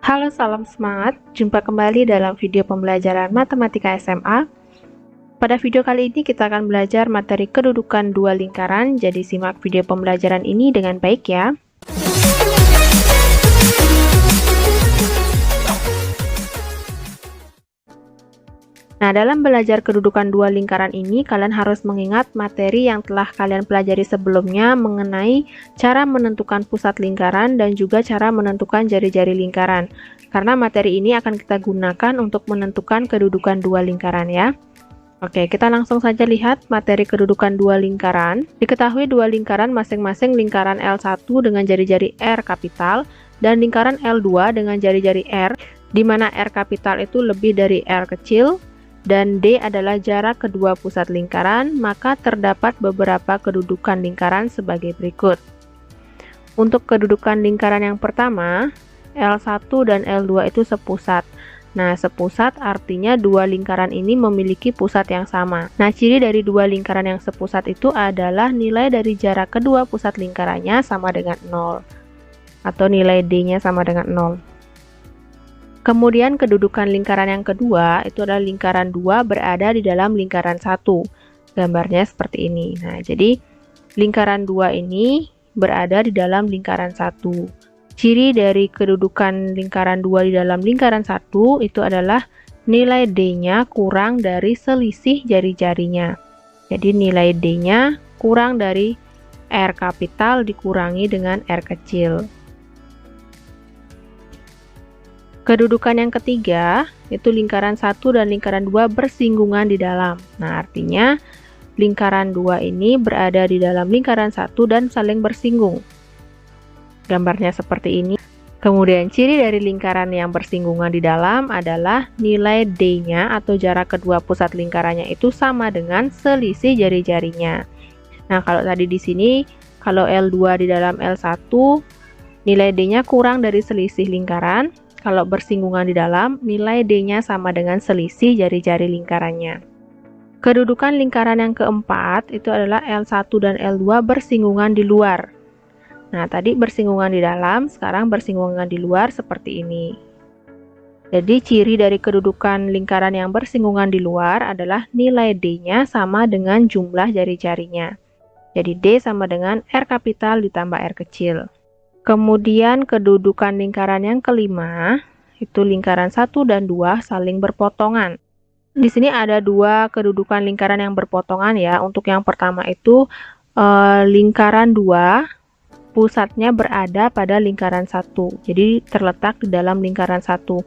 Halo, salam semangat. Jumpa kembali dalam video pembelajaran Matematika SMA. Pada video kali ini kita akan belajar materi kedudukan dua lingkaran, jadi simak video pembelajaran ini dengan baik ya. Nah, dalam belajar kedudukan dua lingkaran ini, kalian harus mengingat materi yang telah kalian pelajari sebelumnya mengenai cara menentukan pusat lingkaran dan juga cara menentukan jari-jari lingkaran. Karena materi ini akan kita gunakan untuk menentukan kedudukan dua lingkaran ya. Oke, kita langsung saja lihat materi kedudukan dua lingkaran. Diketahui dua lingkaran masing-masing lingkaran L1 dengan jari-jari R kapital dan lingkaran L2 dengan jari-jari R, di mana R kapital itu lebih dari R kecil, dan D adalah jarak kedua pusat lingkaran, maka terdapat beberapa kedudukan lingkaran sebagai berikut. Untuk kedudukan lingkaran yang pertama, L1 dan L2 itu sepusat. Nah, sepusat artinya dua lingkaran ini memiliki pusat yang sama. Nah, ciri dari dua lingkaran yang sepusat itu adalah nilai dari jarak kedua pusat lingkarannya sama dengan 0, atau nilai D-nya sama dengan 0. Kemudian kedudukan lingkaran yang kedua itu adalah lingkaran 2 berada di dalam lingkaran 1. Gambarnya seperti ini. Nah, jadi lingkaran 2 ini berada di dalam lingkaran 1. Ciri dari kedudukan lingkaran 2 di dalam lingkaran 1 itu adalah nilai D-nya kurang dari selisih jari-jarinya. Jadi nilai D-nya kurang dari R kapital dikurangi dengan R kecil. Kedudukan yang ketiga, itu lingkaran 1 dan lingkaran 2 bersinggungan di dalam. Nah, artinya lingkaran 2 ini berada di dalam lingkaran 1 dan saling bersinggung. Gambarnya seperti ini. Kemudian ciri dari lingkaran yang bersinggungan di dalam adalah nilai D-nya atau jarak kedua pusat lingkarannya itu sama dengan selisih jari-jarinya. Nah, kalau tadi di sini, kalau L2 di dalam L1, nilai D-nya kurang dari selisih lingkaran. Kalau bersinggungan di dalam, nilai D-nya sama dengan selisih jari-jari lingkarannya. Kedudukan lingkaran yang keempat itu adalah L1 dan L2 bersinggungan di luar. Nah, tadi bersinggungan di dalam, sekarang bersinggungan di luar seperti ini. Jadi, ciri dari kedudukan lingkaran yang bersinggungan di luar adalah nilai D-nya sama dengan jumlah jari-jarinya. Jadi, D sama dengan R kapital ditambah R kecil. Kemudian kedudukan lingkaran yang kelima, itu lingkaran 1 dan 2 saling berpotongan. Di sini ada dua kedudukan lingkaran yang berpotongan ya. Untuk yang pertama itu lingkaran 2 pusatnya berada pada lingkaran 1. Jadi terletak di dalam lingkaran 1.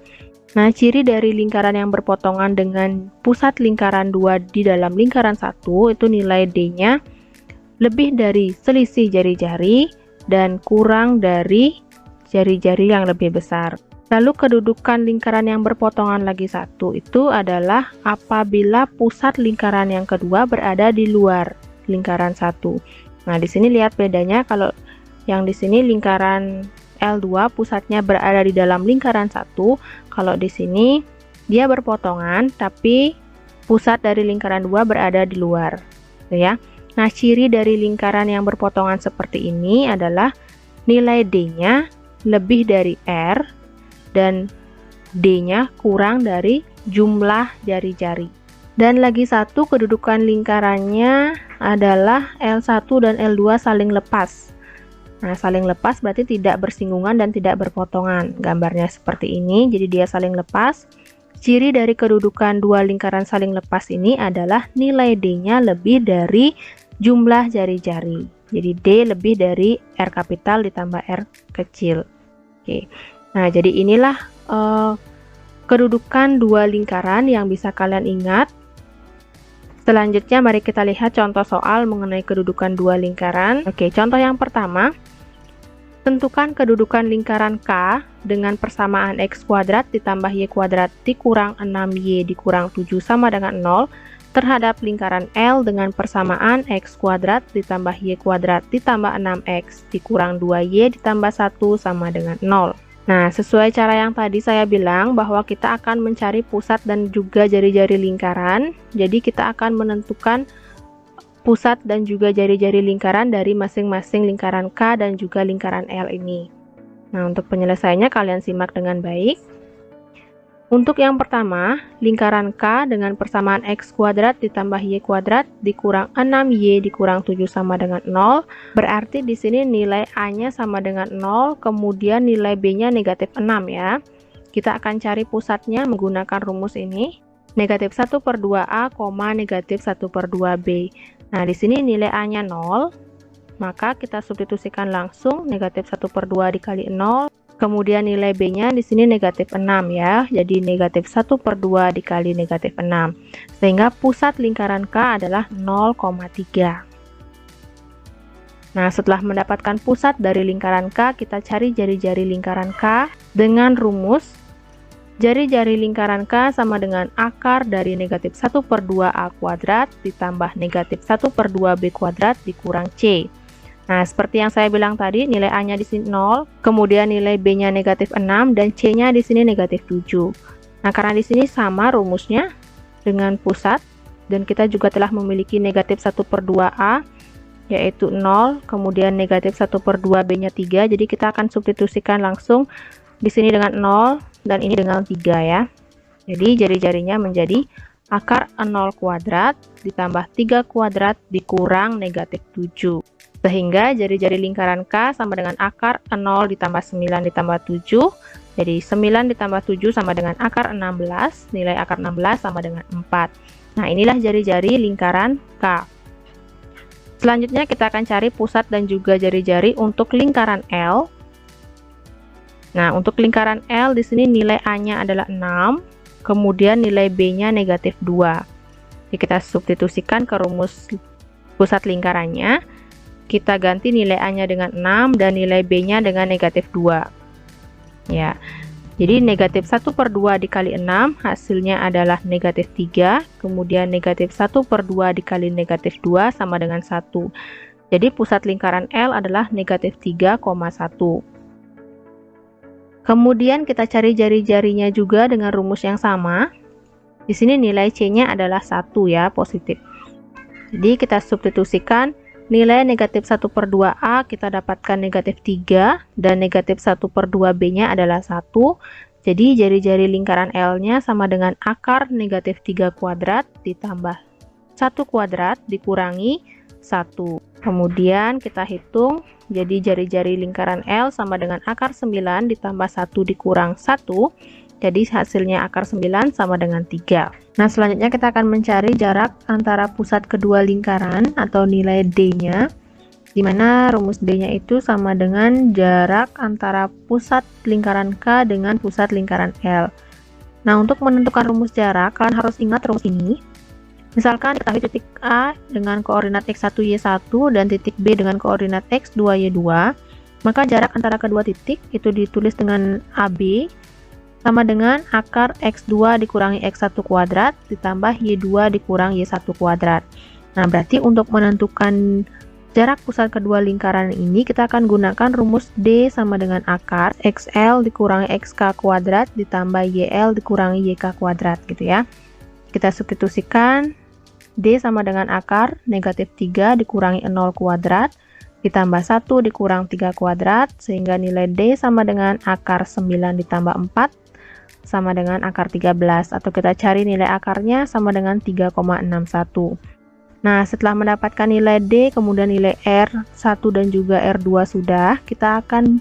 Nah, ciri dari lingkaran yang berpotongan dengan pusat lingkaran 2 di dalam lingkaran 1 itu nilai D-nya lebih dari selisih jari-jari dan kurang dari jari-jari yang lebih besar. Lalu kedudukan lingkaran yang berpotongan lagi satu itu adalah apabila pusat lingkaran yang kedua berada di luar lingkaran satu. Nah, di sini lihat bedanya, kalau yang di sini lingkaran L2 pusatnya berada di dalam lingkaran satu, kalau di sini dia berpotongan tapi pusat dari lingkaran 2 berada di luar, ya. Nah, ciri dari lingkaran yang berpotongan seperti ini adalah nilai D-nya lebih dari R dan D-nya kurang dari jumlah jari-jari. Dan lagi satu kedudukan lingkarannya adalah L1 dan L2 saling lepas. Nah, saling lepas berarti tidak bersinggungan dan tidak berpotongan. Gambarnya seperti ini, jadi dia saling lepas. Ciri dari kedudukan dua lingkaran saling lepas ini adalah nilai D-nya lebih dari jumlah jari-jari. Jadi D lebih dari R kapital ditambah R kecil. Oke. Nah, jadi inilah kedudukan dua lingkaran yang bisa kalian ingat. Selanjutnya mari kita lihat contoh soal mengenai kedudukan dua lingkaran. Oke, contoh yang pertama. Tentukan kedudukan lingkaran K dengan persamaan X kuadrat ditambah Y kuadrat dikurang 6Y dikurang 7 sama dengan 0 terhadap lingkaran L dengan persamaan X kuadrat ditambah Y kuadrat ditambah 6X dikurang 2Y ditambah 1 sama dengan 0. Nah, sesuai cara yang tadi saya bilang bahwa kita akan mencari pusat dan juga jari-jari lingkaran. Jadi kita akan menentukan pusat dan juga jari-jari lingkaran dari masing-masing lingkaran K dan juga lingkaran L ini. Nah, untuk penyelesaiannya kalian simak dengan baik. Untuk yang pertama, lingkaran K dengan persamaan X kuadrat ditambah Y kuadrat dikurang 6Y dikurang 7 sama dengan 0. Berarti di sini nilai A-nya sama dengan 0, kemudian nilai B-nya negatif 6 ya. Kita akan cari pusatnya menggunakan rumus ini. Negatif 1/2A, negatif 1/2B. Nah, di sini nilai A-nya 0, maka kita substitusikan langsung negatif 1/2 dikali 0. Kemudian nilai B-nya di sini negatif 6 ya. Jadi negatif 1/2 dikali negatif 6. Sehingga pusat lingkaran K adalah 0,3. Nah, setelah mendapatkan pusat dari lingkaran K, kita cari jari-jari lingkaran K dengan rumus jari-jari lingkaran K sama dengan akar dari negatif 1/2A kuadrat ditambah negatif 1/2B kuadrat dikurang C. Nah, seperti yang saya bilang tadi, nilai A-nya di sini 0, kemudian nilai B-nya negatif 6, dan C-nya di sini negatif 7. Nah, karena di sini sama rumusnya dengan pusat, dan kita juga telah memiliki negatif 1/2A, yaitu 0, kemudian negatif 1/2B-nya 3, jadi kita akan substitusikan langsung di sini dengan 0, dan ini dengan 3 ya. Jadi, jari-jarinya menjadi akar 0 kuadrat ditambah 3 kuadrat dikurang negatif 7. Sehingga jari-jari lingkaran K sama dengan akar 0 ditambah 9 ditambah 7. Jadi 9 ditambah 7 sama dengan akar 16. Nilai akar 16 sama dengan 4. Nah, inilah jari-jari lingkaran K. Selanjutnya kita akan cari pusat dan juga jari-jari untuk lingkaran L. Nah, untuk lingkaran L di sini nilai A-nya adalah 6, kemudian nilai B-nya negatif 2. Jadi kita substitusikan ke rumus pusat lingkarannya. Kita ganti nilai A-nya dengan 6 dan nilai B-nya dengan negatif 2. Ya. Jadi negatif 1/2 dikali 6 hasilnya adalah negatif 3, kemudian negatif 1/2 dikali negatif 2 sama dengan 1. Jadi pusat lingkaran L adalah negatif 3,1. Kemudian kita cari jari-jarinya juga dengan rumus yang sama. Di sini nilai C-nya adalah 1 ya, positif. Jadi kita substitusikan nilai negatif 1/2A, kita dapatkan negatif 3, dan negatif 1/2B-nya adalah 1. Jadi jari-jari lingkaran L-nya sama dengan akar negatif 3 kuadrat ditambah 1 kuadrat dikurangi 1. Kemudian kita hitung, jadi jari-jari lingkaran L sama dengan akar 9 ditambah 1 dikurang 1. Jadi hasilnya akar 9 sama dengan 3. Nah, selanjutnya kita akan mencari jarak antara pusat kedua lingkaran atau nilai D-nya, di mana rumus D-nya itu sama dengan jarak antara pusat lingkaran K dengan pusat lingkaran L. Nah, untuk menentukan rumus jarak, kalian harus ingat rumus ini. Misalkan diketahui titik A dengan koordinat X1, Y1 dan titik B dengan koordinat X2, Y2, maka jarak antara kedua titik itu ditulis dengan AB sama dengan akar X2 dikurangi X1 kuadrat ditambah Y2 dikurang Y1 kuadrat. Nah, berarti untuk menentukan jarak pusat kedua lingkaran ini kita akan gunakan rumus D sama dengan akar XL dikurangi XK kuadrat ditambah YL dikurangi YK kuadrat gitu ya. Kita substitusikan D sama dengan akar negatif 3 dikurangi 0 kuadrat ditambah 1 dikurang 3 kuadrat, sehingga nilai D sama dengan akar 9 ditambah 4 sama dengan akar 13, atau kita cari nilai akarnya sama dengan 3,61. Nah, setelah mendapatkan nilai D, kemudian nilai R1 dan juga R2 sudah, kita akan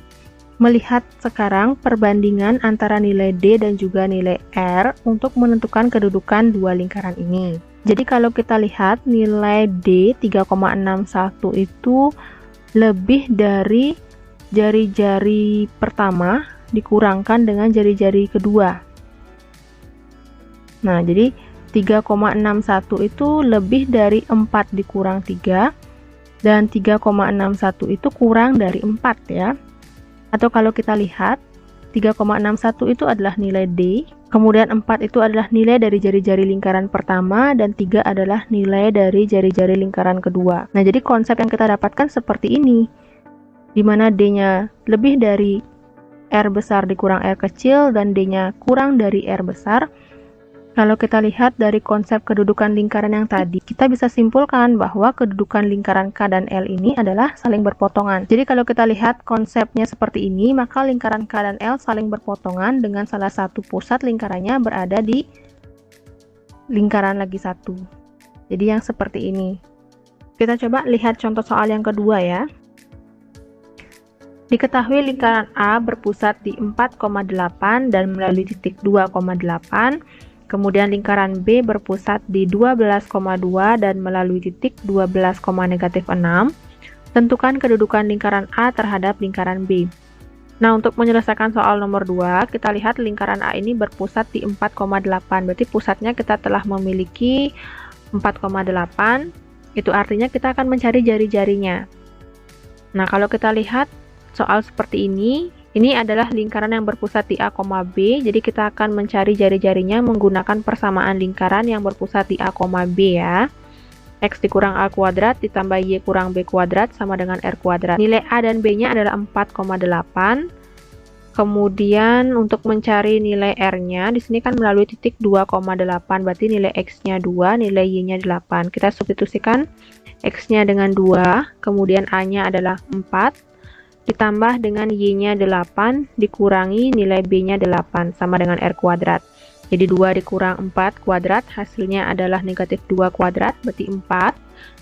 melihat sekarang perbandingan antara nilai D dan juga nilai R untuk menentukan kedudukan dua lingkaran ini. Jadi kalau kita lihat nilai D 3,61 itu lebih dari jari-jari pertama dikurangkan dengan jari-jari kedua. Nah, jadi 3,61 itu lebih dari 4 dikurang 3, dan 3,61 itu kurang dari 4 ya. Atau kalau kita lihat 3,61 itu adalah nilai D, kemudian 4 itu adalah nilai dari jari-jari lingkaran pertama, dan 3 adalah nilai dari jari-jari lingkaran kedua. Nah, jadi konsep yang kita dapatkan seperti ini, di mana D-nya lebih dari R besar dikurang R kecil dan D-nya kurang dari R besar. Kalau kita lihat dari konsep kedudukan lingkaran yang tadi, kita bisa simpulkan bahwa kedudukan lingkaran K dan L ini adalah saling berpotongan. Jadi kalau kita lihat konsepnya seperti ini, maka lingkaran K dan L saling berpotongan dengan salah satu pusat lingkarannya berada di lingkaran lagi satu. Jadi yang seperti ini. Kita coba lihat contoh soal yang kedua ya. Diketahui lingkaran A berpusat di 4,8 dan melalui titik 2,8. Kemudian lingkaran B berpusat di 12,2 dan melalui titik 12,6. Tentukan kedudukan lingkaran A terhadap lingkaran B. Nah, untuk menyelesaikan soal nomor 2, kita lihat lingkaran A ini berpusat di 4,8. Berarti pusatnya kita telah memiliki 4,8. Itu artinya kita akan mencari jari-jarinya. Nah, kalau kita lihat soal seperti ini adalah lingkaran yang berpusat di A, B, jadi kita akan mencari jari-jarinya menggunakan persamaan lingkaran yang berpusat di A, B ya. X dikurang A kuadrat ditambah Y kurang B kuadrat sama dengan R kuadrat. Nilai A dan B-nya adalah 4,8. Kemudian untuk mencari nilai R-nya, di sini kan melalui titik 2,8, berarti nilai X-nya 2, nilai Y-nya 8. Kita substitusikan X-nya dengan 2, kemudian A-nya adalah 4. Ditambah dengan Y-nya 8, dikurangi nilai B-nya 8, sama dengan R kuadrat. Jadi 2 dikurang 4 kuadrat, hasilnya adalah negatif 2 kuadrat, berarti 4.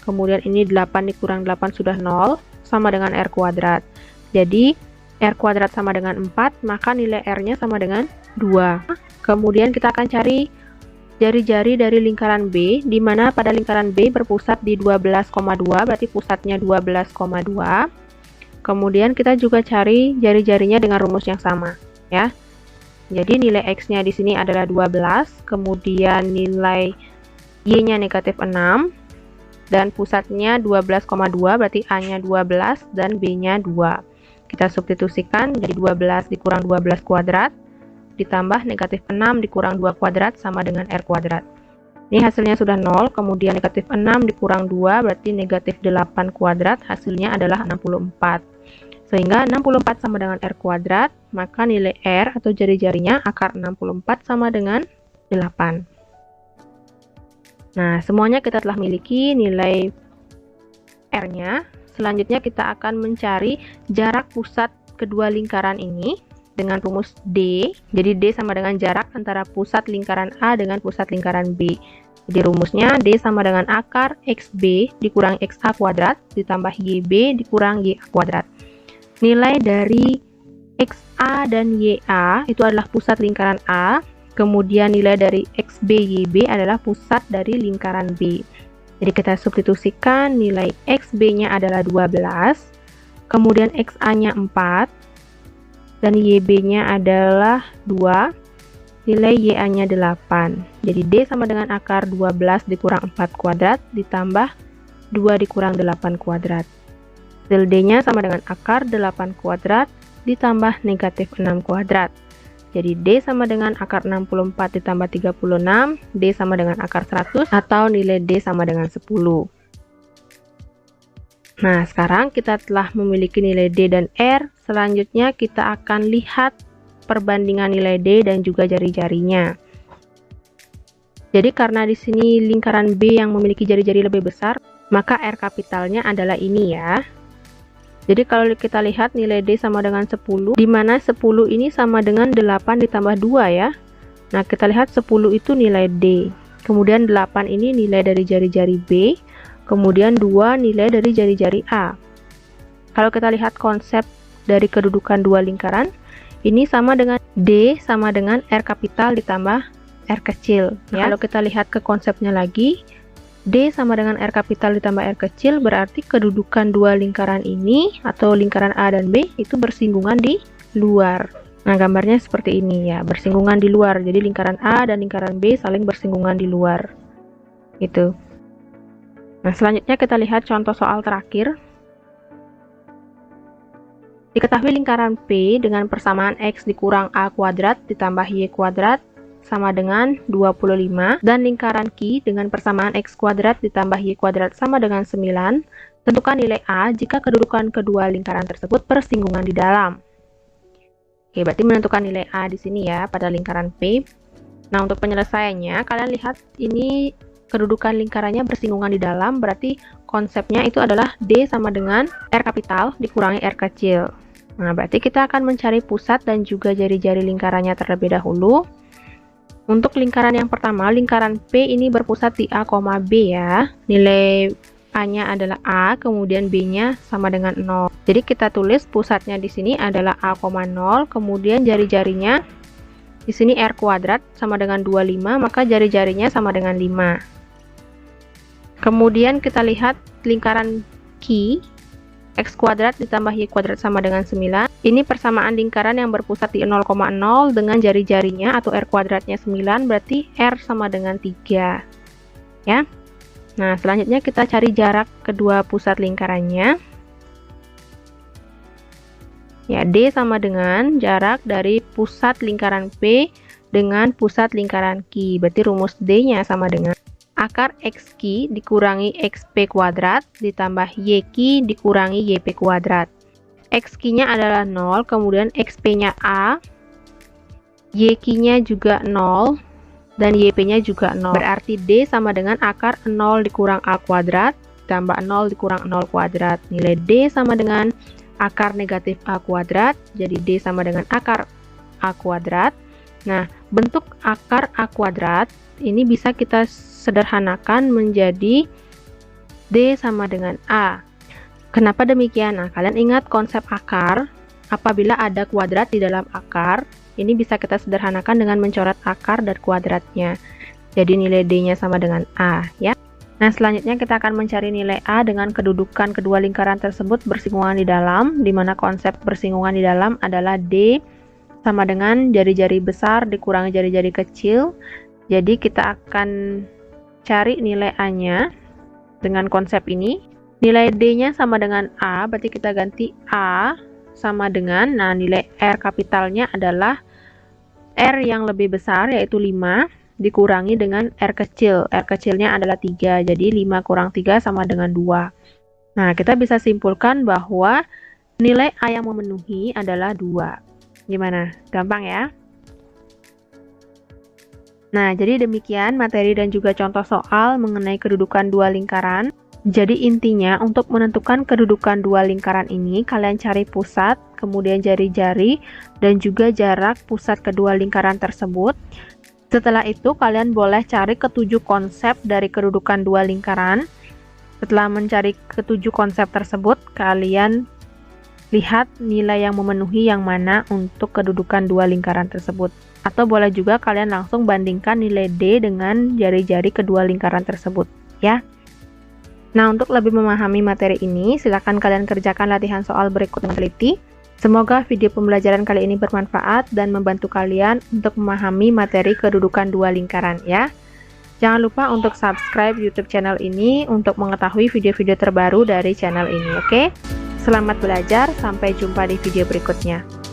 Kemudian ini 8 dikurang 8 sudah 0, sama dengan R kuadrat. Jadi R kuadrat sama dengan 4, maka nilai R-nya sama dengan 2. Kemudian kita akan cari jari-jari dari lingkaran B, di mana pada lingkaran B berpusat di 12,2, berarti pusatnya 12,2. Kemudian kita juga cari jari-jarinya dengan rumus yang sama ya. Jadi nilai X-nya di sini adalah 12, kemudian nilai Y-nya negatif 6 dan pusatnya 12,2, berarti A-nya 12 dan B-nya 2. Kita substitusikan jadi 12 dikurang 12 kuadrat ditambah negatif 6 dikurang 2 kuadrat sama dengan R kuadrat. Ini hasilnya sudah 0, kemudian negatif 6 dikurang 2 berarti negatif 8 kuadrat, hasilnya adalah 64. Sehingga 64 sama dengan R kuadrat, maka nilai R atau jari-jarinya akar 64 sama dengan 8. Nah, semuanya kita telah miliki nilai R-nya. Selanjutnya kita akan mencari jarak pusat kedua lingkaran ini dengan rumus D. Jadi D sama dengan jarak antara pusat lingkaran A dengan pusat lingkaran B. Jadi rumusnya D sama dengan akar XB dikurang XA kuadrat ditambah YB dikurang YA kuadrat. Nilai dari XA dan YA itu adalah pusat lingkaran A, kemudian nilai dari XB YB adalah pusat dari lingkaran B. Jadi kita substitusikan nilai XB-nya adalah 12, kemudian XA-nya 4, dan YB-nya adalah 2, nilai YA-nya 8. Jadi D sama dengan akar 12 dikurang 4 kuadrat ditambah 2 dikurang 8 kuadrat. Hasil D-nya sama dengan akar 8 kuadrat ditambah negatif 6 kuadrat. Jadi D sama dengan akar 64 ditambah 36, D sama dengan akar 100 atau nilai D sama dengan 10. Nah, sekarang kita telah memiliki nilai D dan R. Selanjutnya kita akan lihat perbandingan nilai D dan juga jari-jarinya. Jadi karena di sini lingkaran B yang memiliki jari-jari lebih besar, maka R kapitalnya adalah ini ya. Jadi kalau kita lihat nilai D sama dengan 10, di mana 10 ini sama dengan 8 ditambah 2 ya. Nah, kita lihat 10 itu nilai D. Kemudian 8 ini nilai dari jari-jari B. Kemudian 2 nilai dari jari-jari A. Kalau kita lihat konsep dari kedudukan dua lingkaran, ini sama dengan D sama dengan R kapital ditambah R kecil. Ya. Kalau kita lihat ke konsepnya lagi, D sama dengan R kapital ditambah R kecil berarti kedudukan dua lingkaran ini atau lingkaran A dan B itu bersinggungan di luar. Nah, gambarnya seperti ini ya, bersinggungan di luar. Jadi lingkaran A dan lingkaran B saling bersinggungan di luar. Gitu. Nah, selanjutnya kita lihat contoh soal terakhir. Diketahui lingkaran P dengan persamaan X dikurang A kuadrat ditambah Y kuadrat sama dengan 25 dan lingkaran Q dengan persamaan X kuadrat ditambah Y kuadrat sama dengan 9. Tentukan nilai A jika kedudukan kedua lingkaran tersebut bersinggungan di dalam. Oke, berarti menentukan nilai A di sini ya pada lingkaran P. Nah, untuk penyelesaiannya, kalian lihat ini kedudukan lingkarannya bersinggungan di dalam, berarti konsepnya itu adalah D sama dengan R kapital dikurangi R kecil. Nah, berarti kita akan mencari pusat dan juga jari-jari lingkarannya terlebih dahulu. Untuk lingkaran yang pertama, lingkaran P ini berpusat di A, B ya. Nilai A-nya adalah A, kemudian B-nya sama dengan 0. Jadi kita tulis pusatnya di sini adalah A, 0, kemudian jari-jarinya di sini R kuadrat sama dengan 25, maka jari-jarinya sama dengan 5. Kemudian kita lihat lingkaran Q, X kuadrat ditambah Y kuadrat sama dengan 9. Ini persamaan lingkaran yang berpusat di 0,0 dengan jari-jarinya atau R kuadratnya 9, berarti R sama dengan 3. Ya. Nah, selanjutnya kita cari jarak kedua pusat lingkarannya. Ya, D sama dengan jarak dari pusat lingkaran P dengan pusat lingkaran Q. Berarti rumus D-nya sama dengan akar XQ dikurangi XP kuadrat ditambah YQ dikurangi YP kuadrat. XQ-nya adalah 0, kemudian XP-nya A, YQ-nya juga 0, dan YP-nya juga 0. Berarti D sama dengan akar 0 dikurang A kuadrat ditambah 0 dikurang 0 kuadrat. Nilai D sama dengan akar negatif A kuadrat, jadi D sama dengan akar A kuadrat. Nah, bentuk akar A kuadrat ini bisa kita sederhanakan menjadi D sama dengan A. Kenapa demikian? Nah, kalian ingat konsep akar, apabila ada kuadrat di dalam akar, ini bisa kita sederhanakan dengan mencoret akar dan kuadratnya. Jadi nilai D-nya sama dengan A, ya. Nah, selanjutnya kita akan mencari nilai A dengan kedudukan kedua lingkaran tersebut bersinggungan di dalam, di mana konsep bersinggungan di dalam adalah D sama dengan jari-jari besar dikurangi jari-jari kecil. Jadi kita akan cari nilai A-nya dengan konsep ini. Nilai D-nya sama dengan A, berarti kita ganti A sama dengan, nah nilai R kapitalnya adalah R yang lebih besar yaitu 5. Dikurangi dengan R kecil. R kecilnya adalah 3, jadi 5 kurang 3 sama dengan 2. Nah, kita bisa simpulkan bahwa nilai A yang memenuhi adalah 2. Gimana? Gampang ya? Nah, jadi demikian materi dan juga contoh soal mengenai kedudukan dua lingkaran. Jadi intinya untuk menentukan kedudukan dua lingkaran ini, kalian cari pusat, kemudian jari-jari, dan juga jarak pusat kedua lingkaran tersebut. Setelah itu, kalian boleh cari ketujuh konsep dari kedudukan dua lingkaran. Setelah mencari ketujuh konsep tersebut, kalian lihat nilai yang memenuhi yang mana untuk kedudukan dua lingkaran tersebut. Atau boleh juga kalian langsung bandingkan nilai D dengan jari-jari kedua lingkaran tersebut, ya. Nah, untuk lebih memahami materi ini, silakan kalian kerjakan latihan soal berikut dengan teliti. Semoga video pembelajaran kali ini bermanfaat dan membantu kalian untuk memahami materi kedudukan dua lingkaran ya. Jangan lupa untuk subscribe YouTube channel ini untuk mengetahui video-video terbaru dari channel ini, oke? Selamat belajar, sampai jumpa di video berikutnya.